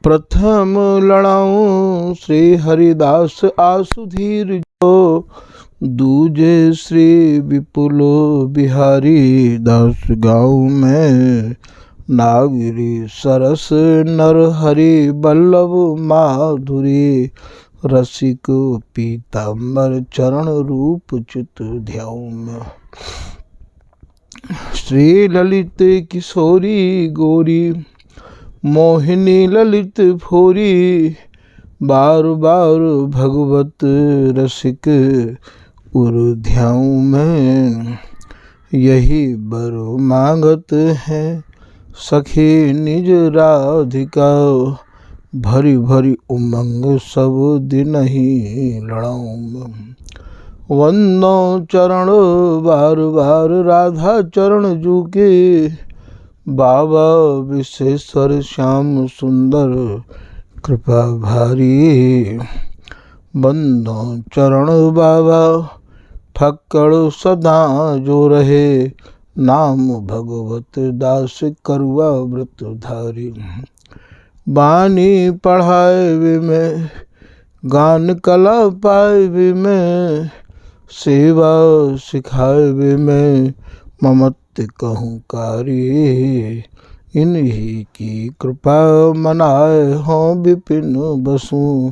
प्रथम लड़ाऊं श्री हरिदास आसुधीर जो, दूजे श्री विपुल बिहारी दास गाँव में। नागरी सरस नर हरि बल्लभ माधुरी, रसिक पीताम्बर चरण रूप चित ध्याऊं में। श्री ललित किशोरी गोरी, मोहिनी ललित भोरी, बार बार भगवत रसिक उर ध्याऊं में। यही बर मांगत है सखी निज राधिका, भरी भरी उमंग सब दिन ही लड़ाऊं में। वंदो चरण बार बार राधा चरण जू के, बाबा विश्वेश्वर श्याम सुंदर कृपा भारी। बंदो चरण बाबा फक्कड़ सदा जो रहे, नाम भगवत दास करुआ व्रत धारी। बानी पढ़ाए वे में, गान कला पाए वे में, सेवा सिखाए वे में, ममत कहूँ कारी। इन्हीं की कृपा मनाए हों विपिन बसु,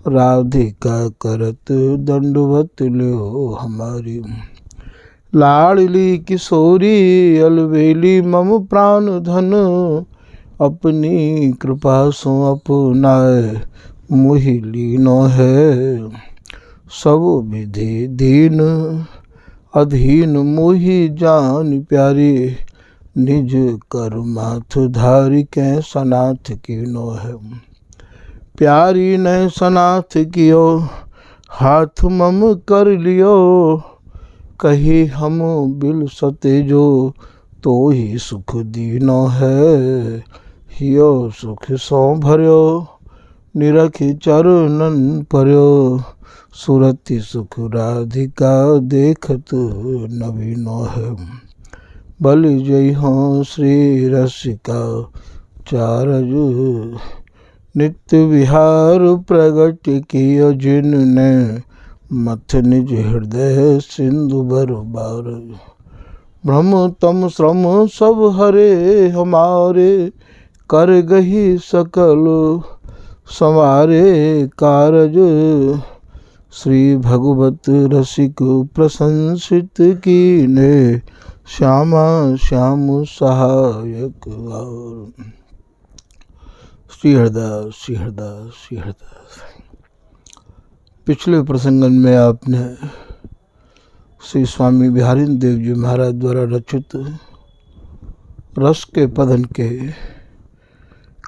राधिका करत दंडवत ल्यो हमारी। लाडली किशोरी अलवेली मम प्राण धन, अपनी कृपा सो अपनाए मुहि लीनो है। सब विधि दीन अधीन मोहि जान प्यारी, निज कर माथ धारी कै सनाथ कीनो है। प्यारी ने सनाथ कियो हाथ मम कर लियो, कही हम बिल सते जो तो ही सुख दीनो है। हियो सुख सो भर्यो निरखि चरणन पर्यो, सुरति सुख राधिका देखत नवीनो है। बलि जय हो श्री रसिका चारज, नित्य विहार प्रगट कियो जिनने, मथ निज हृदय सिंधु भर बार। भ्रम तम श्रम सब हरे हमारे, कर गही सकल संवारे कारज। श्री भगवत रसिक प्रशंसित कीने, श्यामा श्याम सहायक और। श्री हरदास श्री हरदास श्री हरदास। पिछले प्रसंगन में आपने श्री स्वामी बिहारीन देव जी महाराज द्वारा रचित रस के पदन के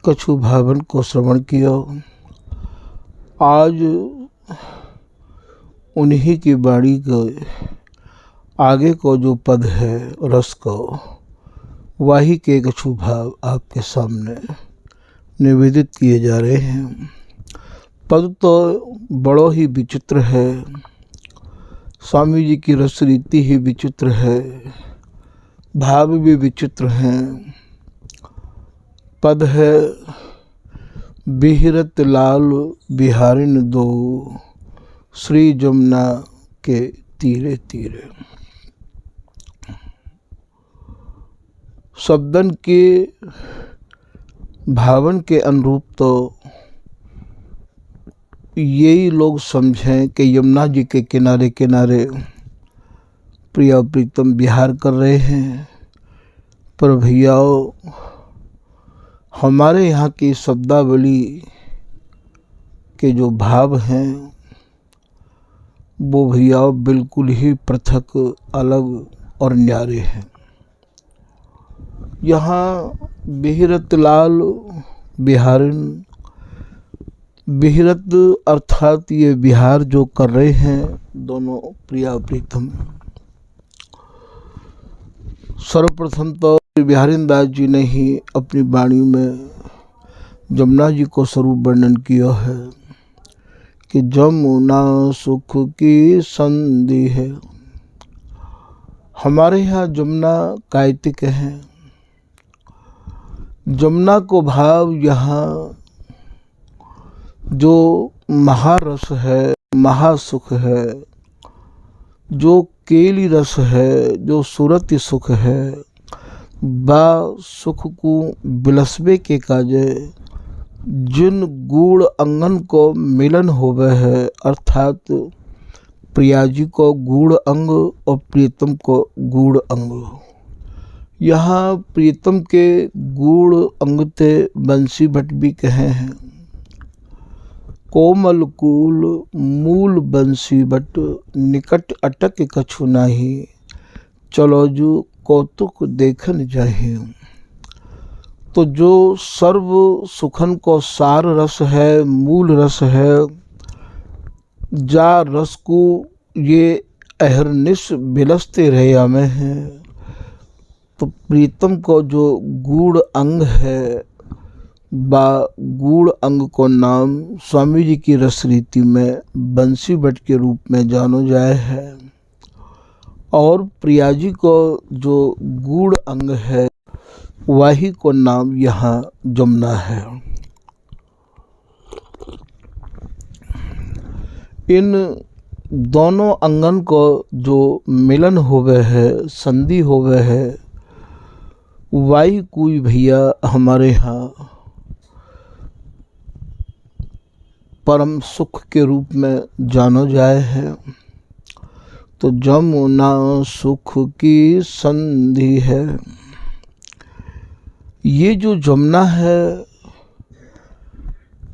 कछु भावन को श्रवण किया। आज उन्हीं की वाणी के आगे को जो पद है रस को, वही के कछु भाव आपके सामने निवेदित किए जा रहे हैं। पद तो बड़ो ही विचित्र है, स्वामी जी की रस रीति ही विचित्र है, भाव भी विचित्र हैं। पद है बिहरत लाल बिहारिन दो, श्री जमुना के तीरे तीरे। शब्दन के भावन के अनुरूप तो यही लोग समझें कि यमुना जी के किनारे किनारे प्रिया प्रीतम विहार कर रहे हैं। पर भैयाओ, हमारे यहाँ की शब्दावली के जो भाव हैं वो भैयाओ बिल्कुल ही पृथक, अलग और न्यारे हैं। यहाँ बिहरत लाल बिहारिन, बिहरत अर्थात ये बिहार जो कर रहे हैं दोनों प्रिया प्रीतम। सर्वप्रथम तो बिहारिन दास जी ने ही अपनी वाणी में जमुना जी को स्वरूप वर्णन किया है कि जमुना सुख की संधि है। हमारे यहाँ जमुना कायतिक है। जमुना को भाव यहाँ जो महारस है, महासुख है, जो केली रस है, जो सुरति सुख है, बा सुख को बिलसबे के काजे जिन गूढ़ अंगन को मिलन होवे है, अर्थात प्रियाजी को गूढ़ अंग और प्रीतम को गूढ़ अंग। यहाँ प्रीतम के गूढ़ अंग ते बंसी भट्ट भी कहे हैं। कोमल कूल मूल बंसी भट्ट निकट अटक कछु नाही, चलो जो कौतुक देखन जाहे। तो जो सर्व सुखन को सार रस है, मूल रस है, जा रस को ये अहरनिश बिलसते रहे हमें हैं। तो प्रीतम को जो गूढ़ अंग है, बा गूढ़ अंग को नाम स्वामी जी की रस रीति में बंसी भट्ट के रूप में जानो जाए है। और प्रियाजी को जो गूढ़ अंग है, वही को नाम यहाँ जमुना है। इन दोनों अंगन को जो मिलन होवे है, संधि होवे है, वही कोई भैया हमारे यहाँ परम सुख के रूप में जानो जाए है। तो जमुना सुख की संधि है। ये जो जमुना है,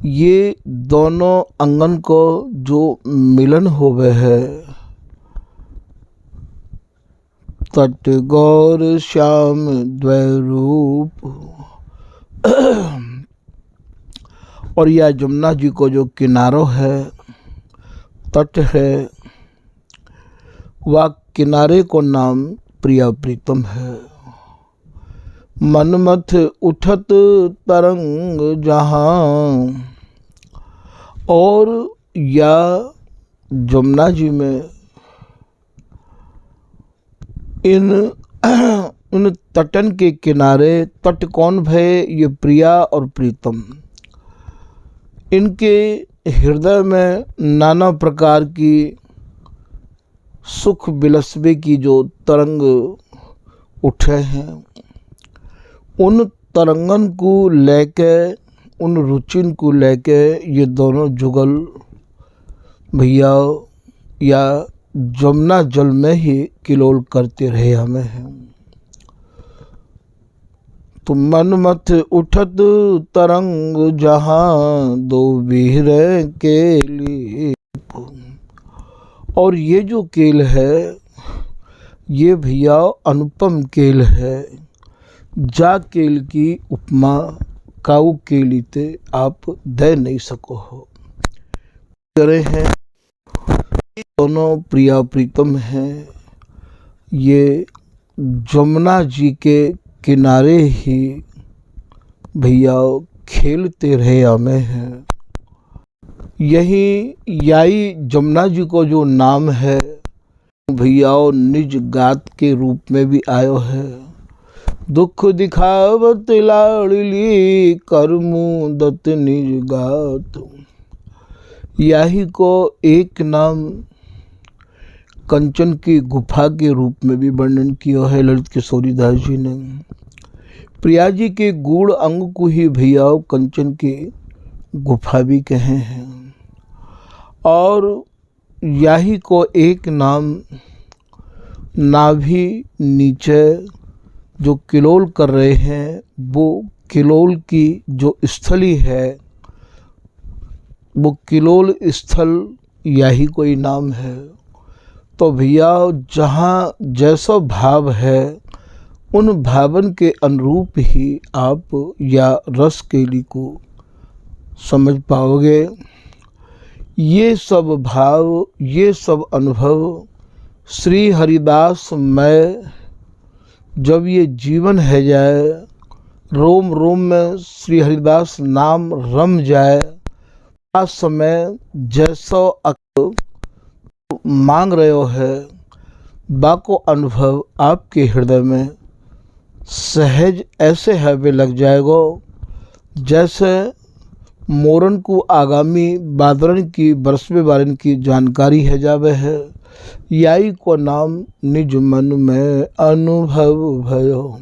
ये दोनों अंगन को जो मिलन होवे है, तट गौर श्याम द्वैरूप। और यह जमुना जी को जो किनारो है, तट है, वह किनारे को नाम प्रिया प्रीतम है। मनमथ उठत तरंग जहाँ, और या जमुना जी में इन तटन के किनारे, तट कौन भय, ये प्रिया और प्रीतम, इनके हृदय में नाना प्रकार की सुख बिलसबे की जो तरंग उठे हैं, उन तरंगन को लेके, उन रुचिन को लेके ये दोनों जुगल भैया या जमुना जल में ही किलोल करते रहे हमें हैं। तो मनमथ उठत तरंग जहाँ, दो बीर के लिए। और ये जो केल है, ये भैया अनुपम केल है। जा केल की उपमा काऊ केली ते आप दे नहीं सको हो। करे हैं दोनों प्रिया प्रीतम हैं। ये जमुना जी के किनारे ही भैया खेलते रहे हमें हैं। यही याई जमुना जी को जो नाम है, भैया निज गात के रूप में भी आयो है। दुख दिखावत लाड़ली, करमू दत्त निज गात। यही को एक नाम कंचन की गुफा के रूप में भी वर्णन किया है ललित किशोरी दास जी ने। प्रिया जी के गूढ़ अंग को ही भैया कंचन की गुफा भी कहे हैं। और यही को एक नाम नाभि नीचे जो किलोल कर रहे हैं, वो किलोल की जो स्थली है, वो किलोल स्थल यही कोई नाम है। तो भैया जहाँ जैसा भाव है, उन भावन के अनुरूप ही आप या रस केली को समझ पाओगे। ये सब भाव, ये सब अनुभव श्री हरिदास में जब ये जीवन है जाए, रोम रोम में श्री हरिदास नाम रम जाए, आ समय जैसो मांग रहे हो है, बाको अनुभव आपके हृदय में सहज ऐसे है वे लग जाएगो, जैसे मोरन को आगामी बादरन की बरसवे बारन की जानकारी है जावे है। याई को नाम निज मन में अनुभव भयो।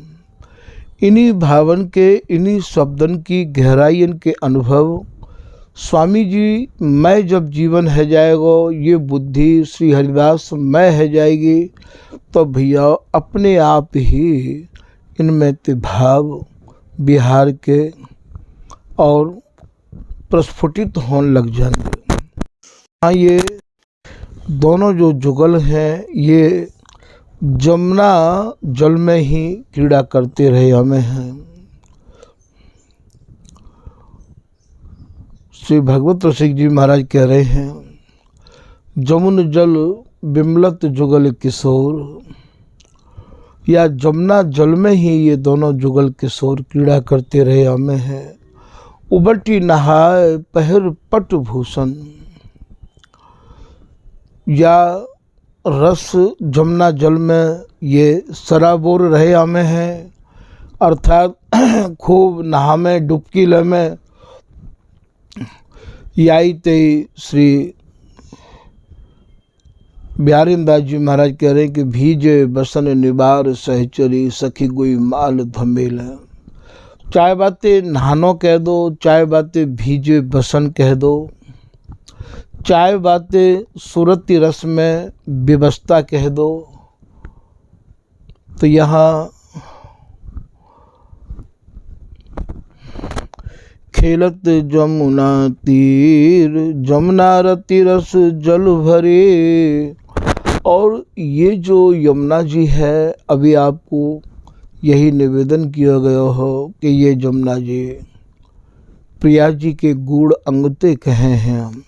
इन्हीं भावन के, इन्हीं शब्दन की गहराइयन के अनुभव स्वामी जी मैं जब जीवन है जाएगो, ये बुद्धि श्री हरिदास मैं है जाएगी, तो भैया अपने आप ही इनमें ते भाव बिहार के और प्रस्फुटित होने लग जाएंगे। हाँ, ये दोनों जो जुगल हैं ये जमुना जल में ही क्रीड़ा करते रहे हमें हैं। श्री भगवत रसिक जी महाराज कह रहे हैं, जमुन जल बिमलत जुगल किशोर, या जमुना जल में ही ये दोनों जुगल किशोर क्रीड़ा करते रहे हमें हैं। उबटी नहाय पहर पट भूषण, या रस जमुना जल में ये सराबोर रहे हमें हैं, अर्थात खूब नहा में डुबकी ले में। याई ते श्री बिहारीदास जी महाराज कह रहे हैं कि भीजे बसन निबार सहचरी सखी गुई माल धमेल। चाहे बातें नहानो कह दो, चाहे बातें भीजे बसन कह दो, चाहे बातें सूरती रस में व्यवस्था कह दो, तो यहाँ खेलत जमुना तीर जमुना रति रस जल भरे। और ये जो यमुना जी है, अभी आपको यही निवेदन किया गया हो कि ये जमुना जी प्रिया जी के गुड़ अंगते कहे हैं,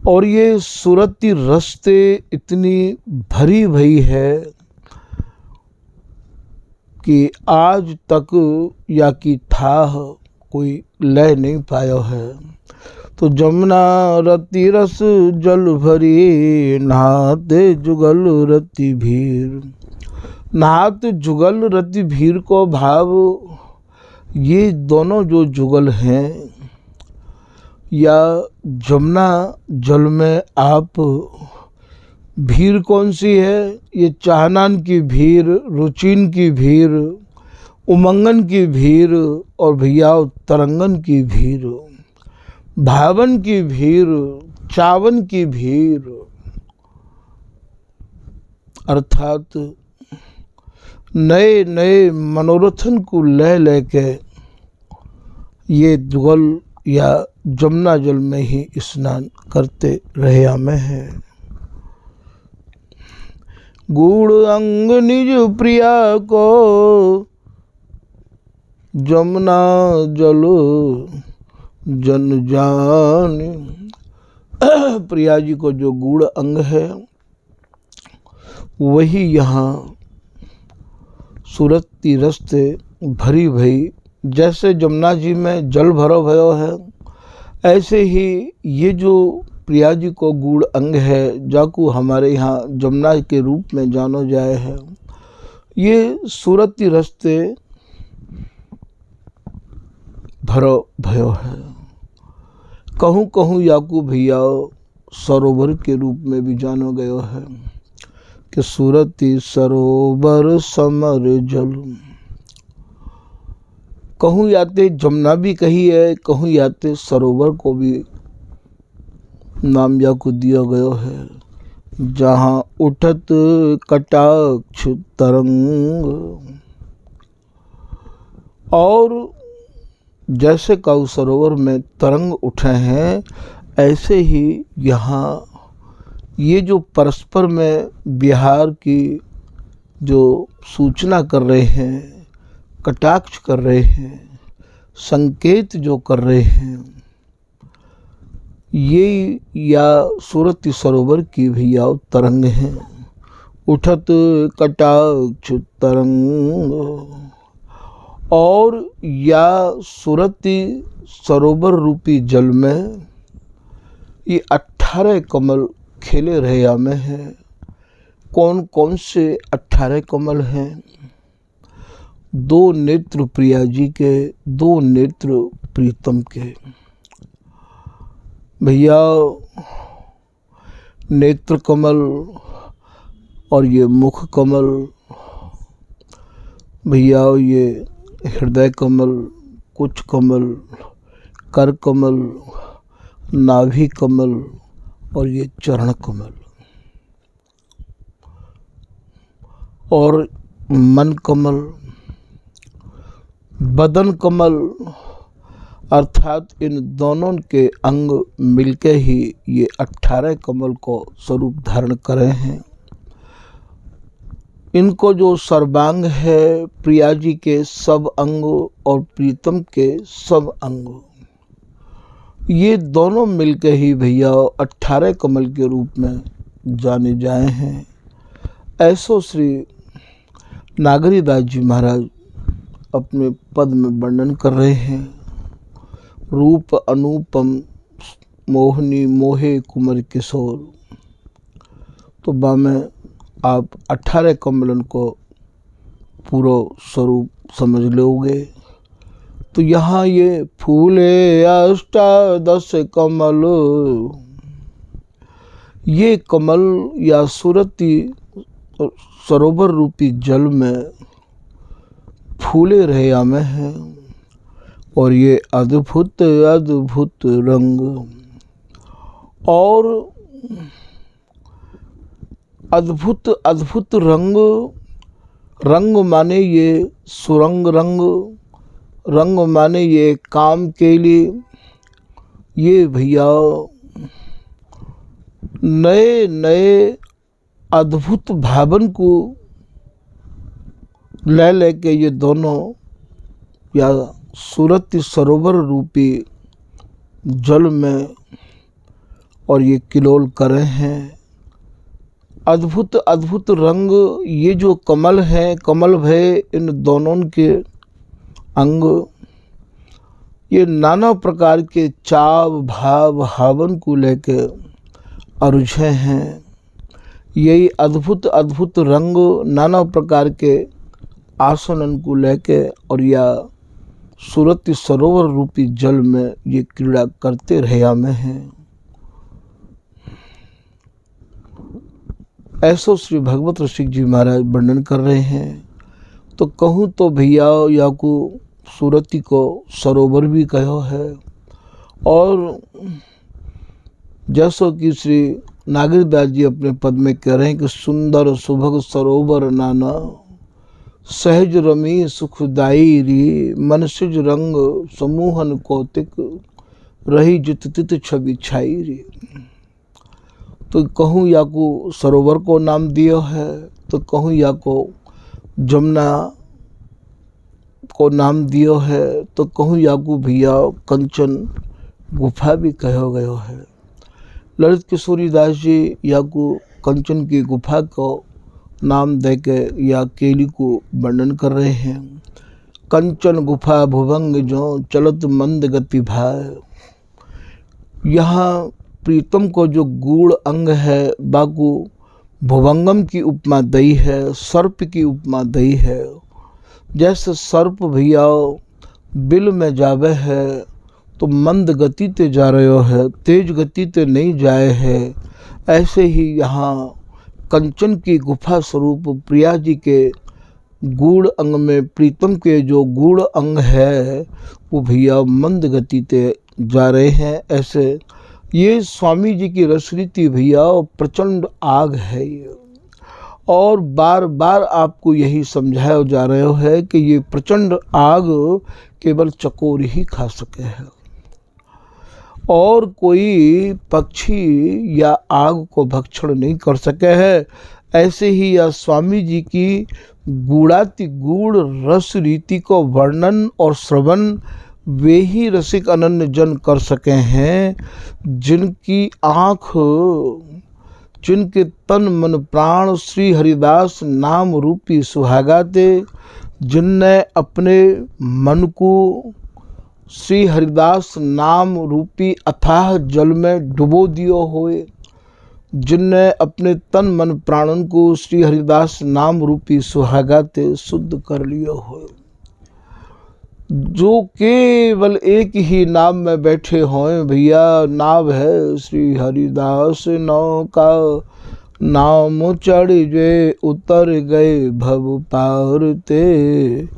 और ये सूरती रस्ते इतनी भरी भई है कि आज तक या कि था कोई लय नहीं पाया है। तो जमुना रति रस जल भरी, नहाते जुगल रति भीर। नहाते जुगल रति भीर को भाव, ये दोनों जो जुगल हैं या जमुना जल में आप, भीर कौन सी है? ये चाहनान की भीर, रुचिन की भीर, उमंगन की भीर, और भैया तरंगन की भीर, भावन की भीर, चावन की भीर, अर्थात नए नए मनोरथन को ले लेके ये जुगल या जमुना जल में ही स्नान करते रहे हमें हैं। गुड़ अंग निज प्रिया को जमुना जल जन जान। प्रिया जी को जो गुड़ अंग है वही यहाँ सूरती रस्ते भरी भई, जैसे जमुना जी में जल भरो भयो है, ऐसे ही ये जो प्रिया जी को गुड़ अंग है, जाकू हमारे यहाँ जमुना के रूप में जानो जाए है, ये सूरती रस्ते भरो भयो है। कहूँ कहूँ याकू भैया सरोवर के रूप में भी जानो गयो है कि सूरती सरोवर समर जल। कहूँ याते जमुना भी कही है, कहूँ याते सरोवर को भी नाम याकू दिया गयो है, जहाँ उठत कटाक्ष तरंग। और जैसे काऊ सरोवर में तरंग उठे हैं, ऐसे ही यहाँ ये जो परस्पर में बिहार की जो सूचना कर रहे हैं, कटाक्ष कर रहे हैं, संकेत जो कर रहे हैं, ये या सूरती सरोवर की भी या तरंग हैं। उठत कटाक्ष तरंग, और या सूरती सरोवर रूपी जल में ये 18 कमल खेले रहे हमें हैं। कौन कौन से 18 कमल हैं? 2 नेत्र प्रिया जी के, 2 नेत्र प्रीतम के। भैया नेत्र कमल और ये मुख कमल, भैया ये हृदय कमल, कुछ कमल, कर कमल, नाभि कमल और ये चरण कमल और मन कमल, बदन कमल, अर्थात इन दोनों के अंग मिलके ही ये 18 कमल को स्वरूप धारण करे हैं। इनको जो सर्वांग है, प्रिया जी के सब अंग और प्रीतम के सब अंग, ये दोनों मिलके ही भैया 18 कमल के रूप में जाने जाए हैं। ऐसो श्री नागरीदास जी महाराज अपने पद में वर्णन कर रहे हैं। रूप अनुपम मोहनी मोहे कुमार किशोर। तो बामें आप 18 कमलन को पूरा स्वरूप समझ लोगे। तो यहाँ ये फूले अष्टादश कमल, ये कमल या सुरती सरोवर रूपी जल में फूले रहे में हैं और ये अद्भुत अद्भुत रंग और अद्भुत अद्भुत रंग, रंग माने ये सुरंग रंग, रंग माने ये काम के लिए, ये भैया नए नए अद्भुत भावन को ले लेके ये दोनों या सूरत सरोवर रूपी जल में और ये किलोल करे हैं। अद्भुत अद्भुत रंग, ये जो कमल हैं, कमल भय इन दोनों के अंग, ये नाना प्रकार के चाव भाव हावन को लेके अरुझे हैं। यही अद्भुत अद्भुत रंग नाना प्रकार के आसनन को लेके और या सूरत सरोवर रूपी जल में ये क्रीड़ा करते रहा में हैं। ऐसो श्री भगवत रसिक जी महाराज वर्णन कर रहे हैं। तो कहूँ तो भैया या को सूरती को सरोवर भी कहो है और जैसो कि श्री नागरीदास जी अपने पद में कह रहे हैं कि सुंदर सुभग सरोवर नाना, सहज रमी सुखदाई री, मनसिज रंग समूहन कौतिक, रही जित तित छवि छाई री। तो कहूँ या को सरोवर को नाम दिया है, तो कहूँ या को जमुना को नाम दियो है, तो कहूँ या को भैया कंचन गुफा भी कहो गयो है। ललित किशोरी दास जी या को कंचन की गुफा को नाम देके या केली को वर्णन कर रहे हैं। कंचन गुफा भुवंग जो चलत मंद गति भाय। यहाँ प्रीतम को जो गूढ़ अंग है बाकू भुवंगम की उपमा दई है, सर्प की उपमा दई है। जैसे सर्प भैया बिल में जावे है तो मंद गति ते जा रहे है, तेज गति ते नहीं जाए है। ऐसे ही यहाँ कंचन की गुफा स्वरूप प्रिया जी के गूढ़ अंग में प्रीतम के जो गूढ़ अंग है वो भैया मंद गति ते जा रहे हैं। ऐसे ये स्वामी जी की रसरीति भैया प्रचंड आग है ये, और बार बार आपको यही समझाया जा रहे है कि ये प्रचंड आग केवल चकोर ही खा सके है और कोई पक्षी या आग को भक्षण नहीं कर सके है। ऐसे ही यह स्वामी जी की गूढ़ाति गूढ़ रस रीति को वर्णन और श्रवण वे ही रसिक अनन्य जन कर सके हैं जिनकी आँख, जिनके तन मन प्राण श्री हरिदास नाम रूपी सुहागा थे, जिनने अपने मन को श्री हरिदास नाम रूपी अथाह जल में डुबो दियो होए, जिनने अपने तन मन प्राणन को श्री हरिदास नाम रूपी सुहागा ते शुद्ध कर लियो हो। जो केवल एक ही नाव में बैठे हों भैया, नाव है श्री हरिदास नौका, नाम चढ़ जे उतर गए भव पार ते,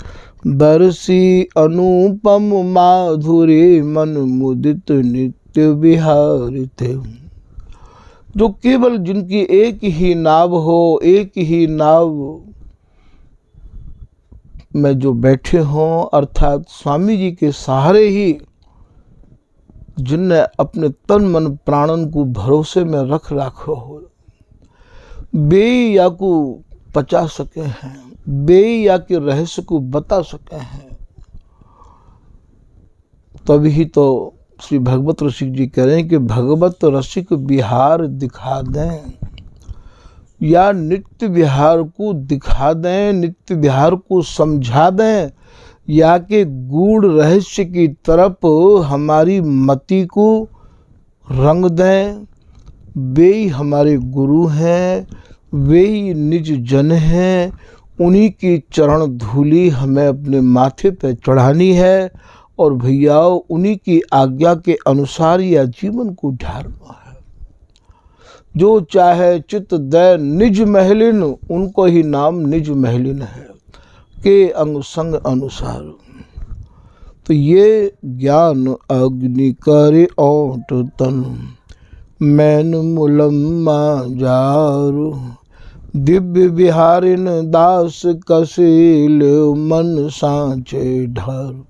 बरसी अनुपम माधुरी मन मुदित नित्य विहार थे। जो केवल जिनकी एक ही नाव हो, एक ही नाव में जो बैठे हों, अर्थात स्वामी जी के सहारे ही जिनने अपने तन मन प्राणन को भरोसे में रख रखो हो, बेया को पचा सके हैं, बेया के रहस्य को बता सके हैं, तभी तो श्री भगवत रसिक जी कह रहे हैं कि भगवत रसिक विहार दिखा दें, या नित्य विहार को दिखा दें, नित्य विहार को समझा दें, या के गूढ़ रहस्य की तरफ हमारी मति को रंग दें। वे ही हमारे गुरु हैं, वे ही निज जन हैं, उन्हीं की चरण धूली हमें अपने माथे पर चढ़ानी है और भैया उन्हीं की आज्ञा के अनुसार या जीवन को ढालना है। जो चाहे चित दे निज महलिन, उनको ही नाम निज महलिन है के अंग संग अनुसार। तो ये ज्ञान अग्नि करे ओट तन, मैन मुलम्मा जारू, दिव्य विहारिन दास कसील मन सांचे ढारू।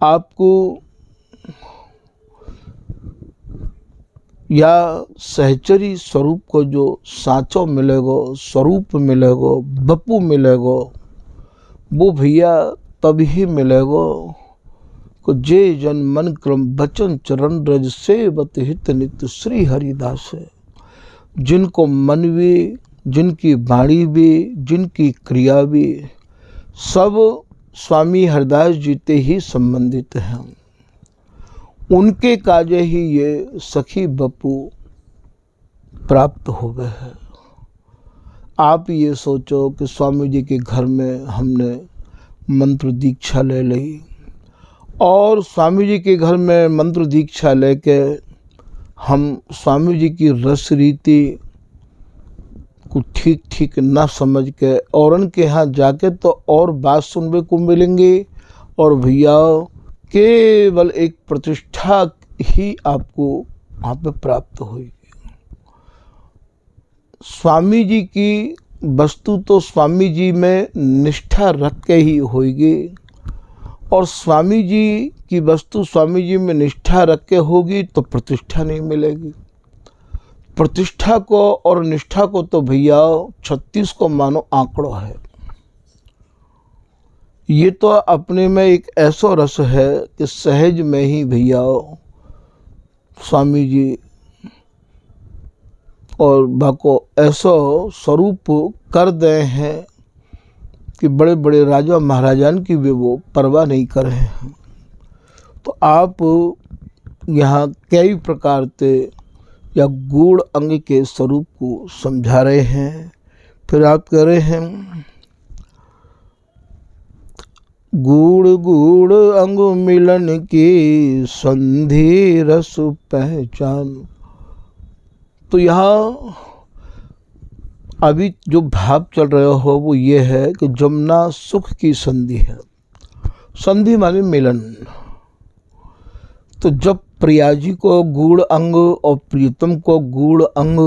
आपको या सहचरी स्वरूप को जो सांचो मिलेगो, स्वरूप मिलेगो, बपू मिलेगो, वो भैया तभी मिलेगो को जे जन मन क्रम बचन चरण रज सेवत हित नित्य श्री हरिदास है। जिनको मन भी, जिनकी वाणी भी, जिनकी क्रिया भी सब स्वामी हरिदास जी ते ही संबंधित हैं। उनके काजे ही ये सखी बपू प्राप्त हो गए हैं। आप ये सोचो कि स्वामी जी के घर में हमने मंत्र दीक्षा ले ली और स्वामी जी के घर में मंत्र दीक्षा लेके हम स्वामी जी की रस रीति को ठीक ठीक ना समझ के और उनके यहाँ जाके तो और बात सुनने को मिलेंगे और भैया केवल एक प्रतिष्ठा ही आपको वहाँ पे प्राप्त होगी। स्वामी जी की वस्तु तो स्वामी जी में निष्ठा रख के ही होगी और स्वामी जी की वस्तु स्वामी जी में निष्ठा रख के होगी तो प्रतिष्ठा नहीं मिलेगी। प्रतिष्ठा को और निष्ठा को तो भैया 36 को मानो आंकड़ो है। ये तो अपने में एक ऐसा रस है कि सहज में ही भैया स्वामी जी और बाको ऐसा स्वरूप कर दे हैं कि बड़े बड़े राजा महाराजान की भी वो परवाह नहीं कर रहे हैं। तो आप यहाँ कई प्रकार से या गूढ़ अंग के स्वरूप को समझा रहे हैं। फिर आप कह रहे हैं गूढ़ गूढ़ अंग मिलन की संधि रस पहचान। तो यहाँ अभी जो भाव चल रहे हो वो ये है कि जमुना सुख की संधि है। संधि माने मिलन। तो जब प्रियाजी को गूढ़ अंग और प्रीतम को गूढ़ अंग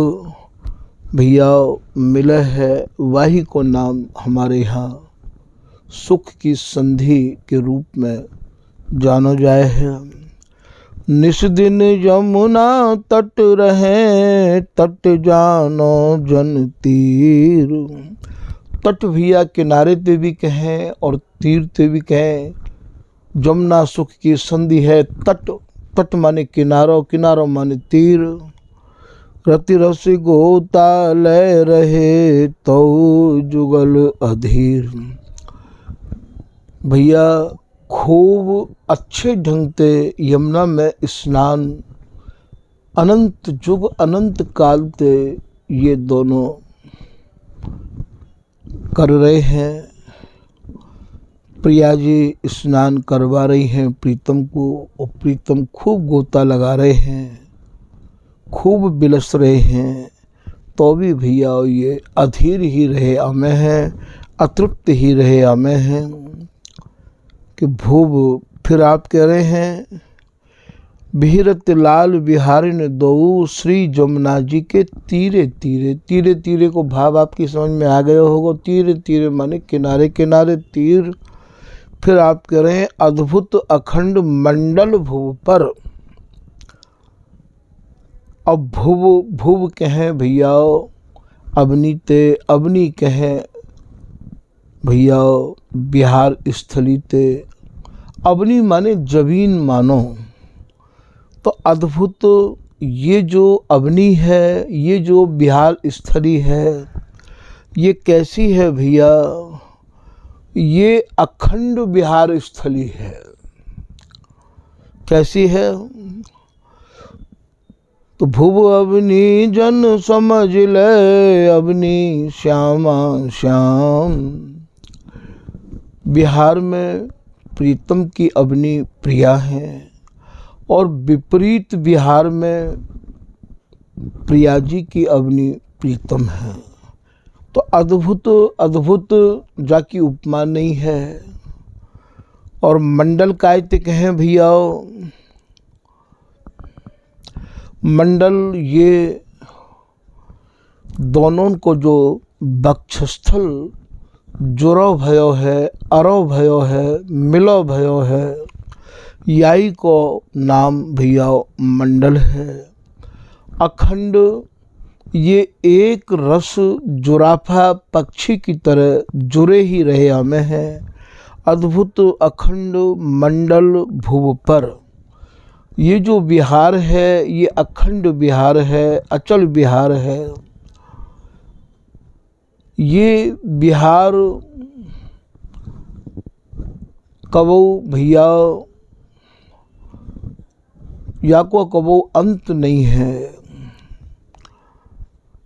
भैया मिले है, वही को नाम हमारे यहाँ सुख की संधि के रूप में जानो जाए है। निस दिन यमुना तट रहे, तट जानो जन तीर। तट भैया किनारे पे भी कहें और तीर पे भी कहें। जमुना सुख की संधि है। तट, तट माने किनारो, किनारो माने तीर। रति रस गोता ले रहे तो जुगल अधीर। भैया खूब अच्छे ढंग से यमुना में स्नान अनंत युग अनंत काल से ये दोनों कर रहे हैं। प्रिया जी स्नान करवा रही हैं प्रीतम को, और प्रीतम खूब गोता लगा रहे हैं, खूब बिलस रहे हैं। तो भी भैया ये अधीर ही रहे अमें हैं, अतृप्त ही रहे अमें हैं कि भूव। फिर आप कह रहे हैं बिहरत लाल बिहारिन दो श्री जमुना जी के तीरे तीरे। तीरे तीरे को भाव आपकी समझ में आ गया होगा। तीरे तीरे माने किनारे किनारे तीर। फिर आप कह रहे हैं अद्भुत अखंड मंडल भुव पर। अब भुव भुव कहें भैया अवनी ते, अवनी कहें भैया बिहार स्थली ते। अवनी माने जमीन मानो। तो अद्भुत ये जो अवनी है, ये जो बिहार स्थली है, ये कैसी है भैया? ये अखंड बिहार स्थली है। कैसी है? तो भुव अवनी जन समझ ले, अवनी श्यामा श्याम। बिहार में प्रीतम की अवनी प्रिया है, और विपरीत बिहार में प्रिया जी की अवनी प्रीतम है। तो अद्भुत अद्भुत जाकी उपमा नहीं है। और मंडल कायते कहें भैया, मंडल ये दोनों को जो वक्षस्थल जुड़ो भयो है, अरो भयो है, मिलो भयो है, याई को नाम भैया मंडल है। अखंड ये एक रस जुराफा पक्षी की तरह जुड़े ही रहे हमें हैं। अद्भुत अखंड मंडल भुव पर। ये जो बिहार है ये अखंड बिहार है, अचल बिहार है। ये बिहार कबो भैया या को कबो अंत नहीं है।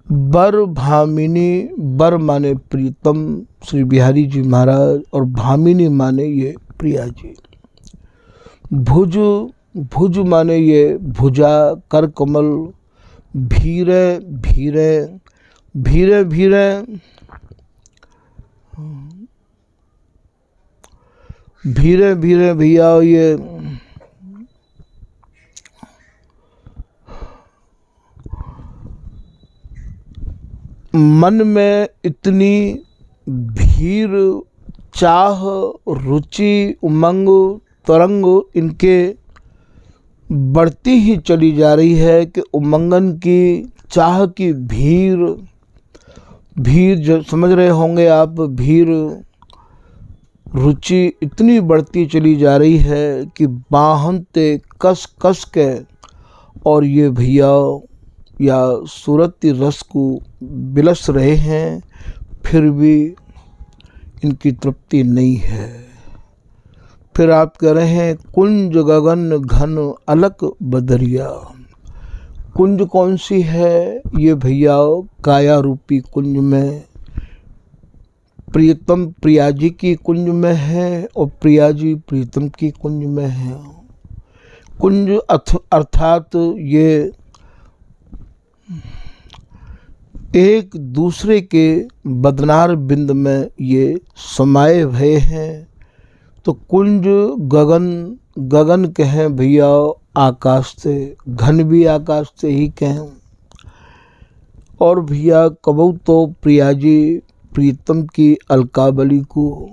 बर भामिनी, बर माने प्रीतम श्री बिहारी जी महाराज, और भामिनी माने ये प्रिया जी। भुज, भुज माने ये भुजा, कर कमल, भीरे भीरे, भीरे भीरे, भीरे भीरे भैया ये मन में इतनी भीड़, चाह, रुचि, उमंग, तरंग इनके बढ़ती ही चली जा रही है कि उमंगन की, चाह की भीड़, भीड़ जो समझ रहे होंगे आप, भीड़, रुचि इतनी बढ़ती चली जा रही है कि बाहनते कस कस के। और ये भैया या सूरती रस को बिलस रहे हैं, फिर भी इनकी तृप्ति नहीं है। फिर आप कह रहे हैं कुंज गगन घन अलक बदरिया। कुंज कौन सी है? ये भैया काया रूपी कुंज में प्रीतम प्रिया जी की कुंज में है, और प्रिया जी प्रीतम की कुंज में है। कुंज अर्थात ये एक दूसरे के बदनार बिंद में ये समाये भये हैं। तो कुंज गगन, गगन कहें भैया आकाश से, घन भी आकाश से ही कहें। और भैया कबू तो प्रिया जी प्रीतम की अलकाबली को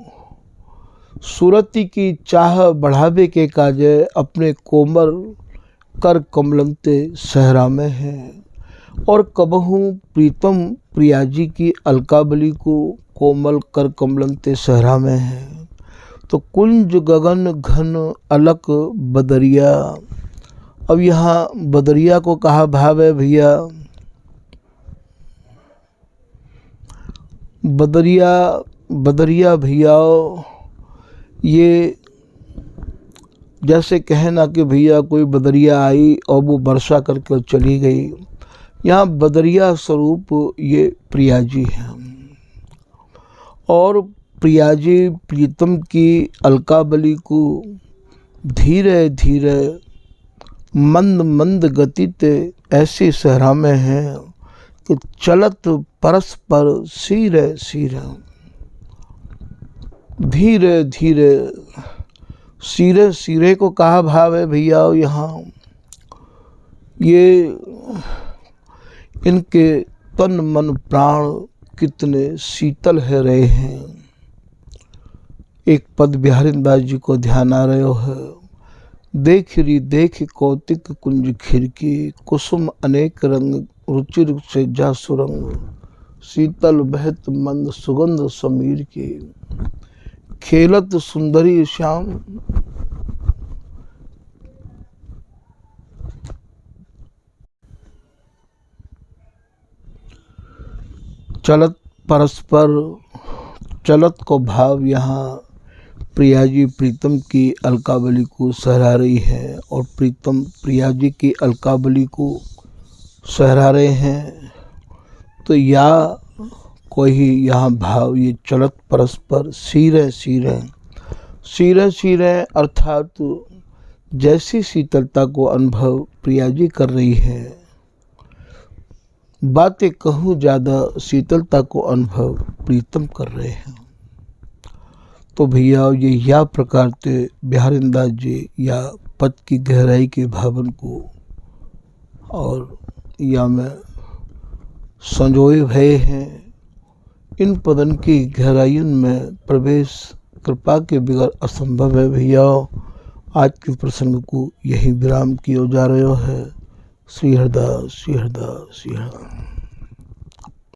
सूरती की चाह बढ़ावे के काजे अपने कोमल कर कमलमते सहरा में है। और कबहू प्रीतम प्रिया जी की अलकाबली को कोमल कर कमलमते सहरा में है। तो कुंज गगन घन अलक बदरिया। अब यहाँ बदरिया को कहा भाव है भैया, बदरिया, बदरिया भैया ये जैसे कहना कि भैया कोई बदरिया आई और वो वर्षा करके चली गई। यहाँ बदरिया स्वरूप ये प्रिया जी हैं। और प्रियाजी प्रीतम की अलकावली को धीरे धीरे मंद मंद गति ते ऐसी सहरा में है कि चलत परस्पर सिरे सिरे, धीरे धीरे सिरे सिरे को कहा भाव है भैया। यहाँ ये इनके तन मन प्राण कितने शीतल है रहे हैं। एक पद बिहारीदास जी को ध्यान आ रहे है। देख री देख कौतिक कुंज खिड़की, कुसुम अनेक रंग रुचिर से जा सुरंग, शीतल बहत मंद सुगंध समीर की, खेलत सुंदरी श्याम। चलत परस्पर, चलत को भाव यहाँ प्रियाजी प्रीतम की अलकावली को सहरा रही है और प्रीतम प्रियाजी की अलकावली को सहरा रहे हैं। तो या कोई यहाँ भाव ये चलत परस्पर सिरे सिरे, सिरे सिरे अर्थात जैसी शीतलता को अनुभव प्रियाजी कर रही है, बातें कहूँ ज़्यादा शीतलता को अनुभव प्रीतम कर रहे हैं। तो भैया ये या प्रकार से बिहारीदास जी या पद की गहराई के भावन को और या में संजोए भय हैं। इन पदन की गहराइयों में प्रवेश कृपा के बगैर असंभव है भैया। आज के प्रसंग को यही विराम किया जा रहा है। श्री हरदास श्री हरदास श्री हरदास।